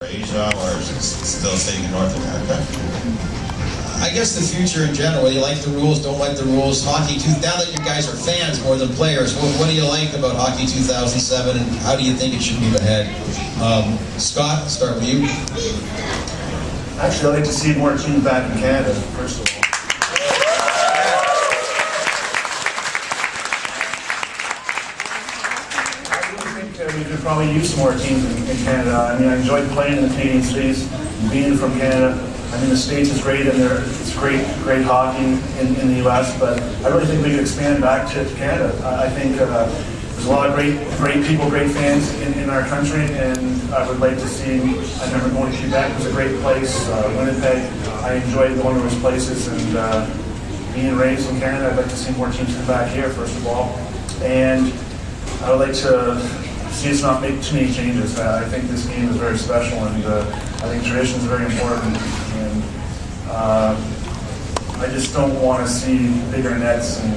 Asia, or is it still staying in North America? I guess the future in general, you like the rules, don't like the rules. Hockey, now that you guys are fans more than players, what do you like about Hockey 2007 and how do you think it should move ahead? Scott, start with you. Actually, I'd like to see more teams back in Canada, first of all. We could probably use some more teams in Canada. I mean, I enjoyed playing in the Canadian cities, being from Canada. I mean, the States is great, and it's great hockey in the U.S., but I really think we could expand back to Canada. I think there's a lot of great people, great fans in our country, and I would like to see, I remember going to Quebec, it was a great place, Winnipeg, I enjoyed going to those places, and being raised in Canada, I'd like to see more teams come back here, first of all, and I would like to see us not make too many changes. I think this game is very special, and I think tradition is very important. And I just don't want to see bigger nets and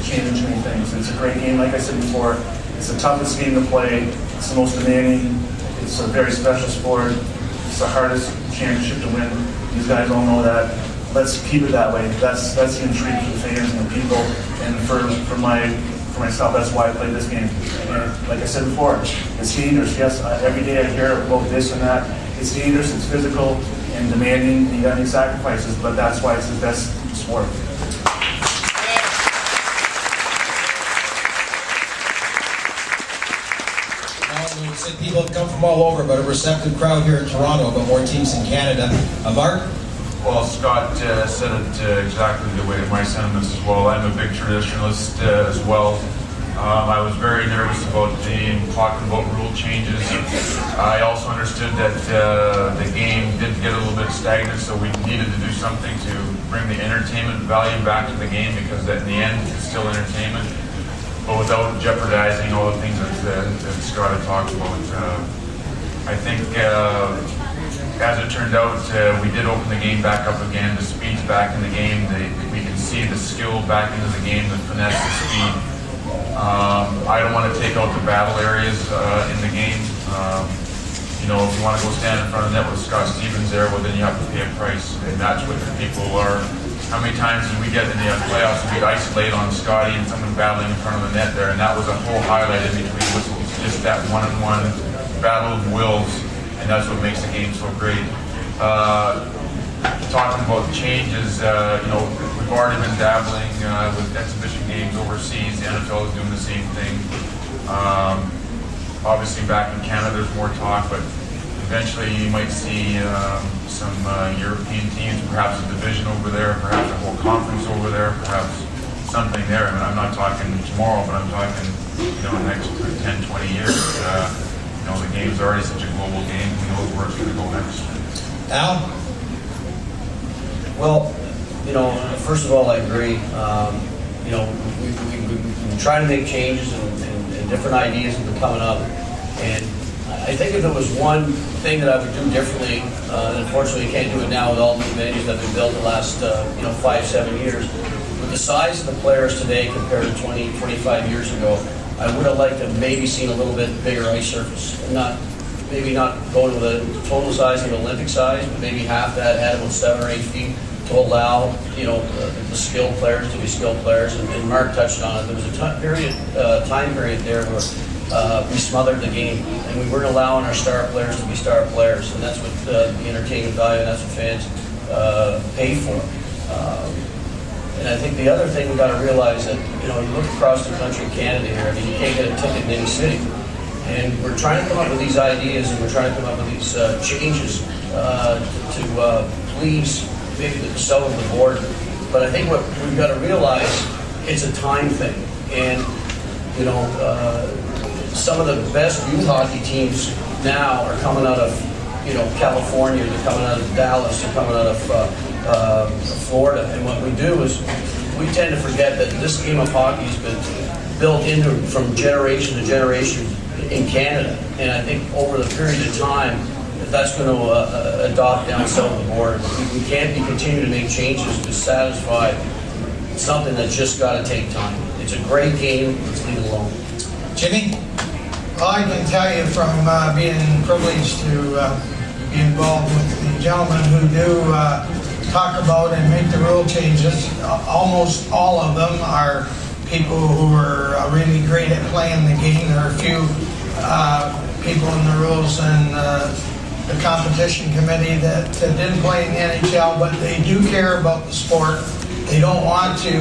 change too many things. It's a great game, like I said before. It's the toughest game to play. It's the most demanding. It's a very special sport. It's the hardest championship to win. These guys all know that. Let's keep it that way. That's the intrigue for the fans and the people, and for myself, that's why I played this game. And like I said before, it's dangerous. Yes, every day I hear about this and that. It's dangerous, it's physical and demanding, and you gotta make sacrifices, but that's why it's the best sport. Well, we said people have come from all over, but a receptive crowd here in Toronto, but more teams in Canada. Mark? Well, Scott said it exactly the way my sentiments as well. I'm a big traditionalist as well. I was very nervous about talking about rule changes. I also understood that the game did get a little bit stagnant, so we needed to do something to bring the entertainment value back to the game, because in the end, it's still entertainment, but without jeopardizing all the things that Scott had talked about. I think as it turned out, we did open the game back up again. The speed's back in the game. We can see the skill back into the game, the finesse, the speed. I don't want to take out the battle areas in the game. You know, if you want to go stand in front of the net with Scott Stevens there, well, then you have to pay a price. And that's what the people are. How many times did we get in the playoffs and we'd isolate on Scotty and someone battling in front of the net there? And that was a whole highlight in between. It was just that one-on-one battle of wills. And that's what makes the game so great. Talking about changes, you know, we've already been dabbling with exhibition games overseas. The NFL is doing the same thing. Obviously, back in Canada, there's more talk, but eventually you might see some European teams, perhaps a division over there, perhaps a whole conference over there, perhaps something there. I mean, I'm not talking tomorrow, but I'm talking, you know, the next 10, 20 years. You know, the game's already such a global game. Who knows where it's going to go next? Al? Well, you know, first of all, I agree. You know, we try to make changes and different ideas have been coming up. And I think if there was one thing that I would do differently, and unfortunately you can't do it now with all the venues that have been built the last, 5-7 years, with the size of the players today compared to 20, 25 years ago, I would have liked to maybe seen a little bit bigger ice surface. Maybe not going with a total size of Olympic size, but maybe half that, add about 7 or 8 feet to allow, you know, the skilled players to be skilled players. And Mark touched on it. There was a time period there where we smothered the game, and we weren't allowing our star players to be star players. And that's what the entertainment value, and that's what fans pay for. And I think the other thing we got to realize that, you know, you look across the country, Canada here, I mean, you can't get a ticket in any city. And we're trying to come up with these ideas, and we're trying to come up with these changes to please maybe the south of the border. But I think what we've got to realize, it's a time thing. And, you know, some of the best youth hockey teams now are coming out of, you know, California, they're coming out of Dallas, they're coming out of Florida. And what we do is we tend to forget that this game of hockey has been built into from generation to generation in Canada. And I think over the period of time, that's going to adopt down south of the border. We can't be continuing to make changes to satisfy something that's just got to take time. It's a great game. Let's leave it alone. Jimmy? I can tell you from being privileged to be involved with the gentlemen who do talk about and make the rule changes. Almost all of them are people who are really great at playing the game. There are a few people in the rules and the competition committee that didn't play in the NHL, but they do care about the sport. They don't want to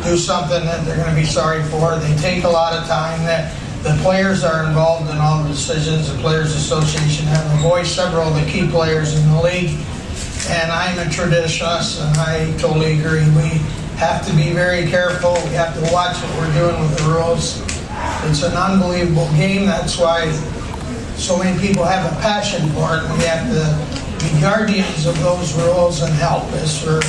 do something that they're going to be sorry for. They take a lot of time. That the players are involved in all the decisions. The Players Association have a voice, several of the key players in the league. And I'm a traditionalist, and I totally agree. We have to be very careful. We have to watch what we're doing with the rules. It's an unbelievable game. That's why so many people have a passion for it. We have to be guardians of those rules and help us for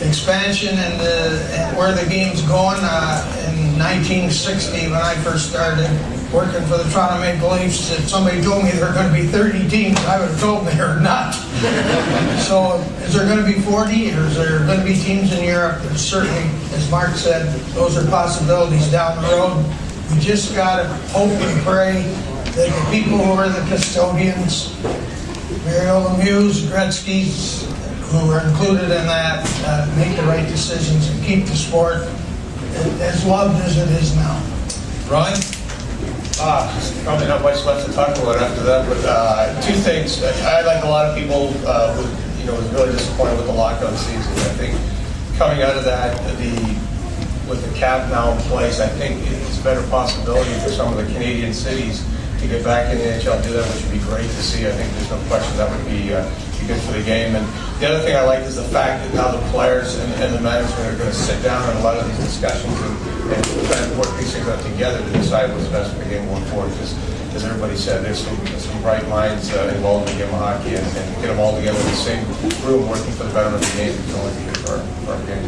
expansion and where the game's going. In 1960, when I first started working for the Toronto Maple Leafs, if somebody told me there were going to be 30 teams, I would have told them they were nuts. So is there going to be 40, or is there going to be teams in Europe? There's certainly, as Mark said, those are possibilities down the road. We just got to hope and pray that the people who are the custodians, Mario Lemieux, Gretzky's, who are included in that, make the right decisions and keep the sport as loved as it is now. Ron? Probably not much left to talk about after that, but two things. I, like a lot of people, was really disappointed with the lockout season. I think coming out of that, with the cap now in place, I think it's a better possibility for some of the Canadian cities to get back in the NHL and do that, which would be great to see. I think there's no question that would be good for the game. And the other thing I like is the fact that now the players and the management are going to sit down in a lot of these discussions and try to work these things out together to decide what's best for the game going forward. Because, as everybody said, there's some bright minds involved in the game of hockey, and get them all together in the same room working for the betterment of the game is only good for our game.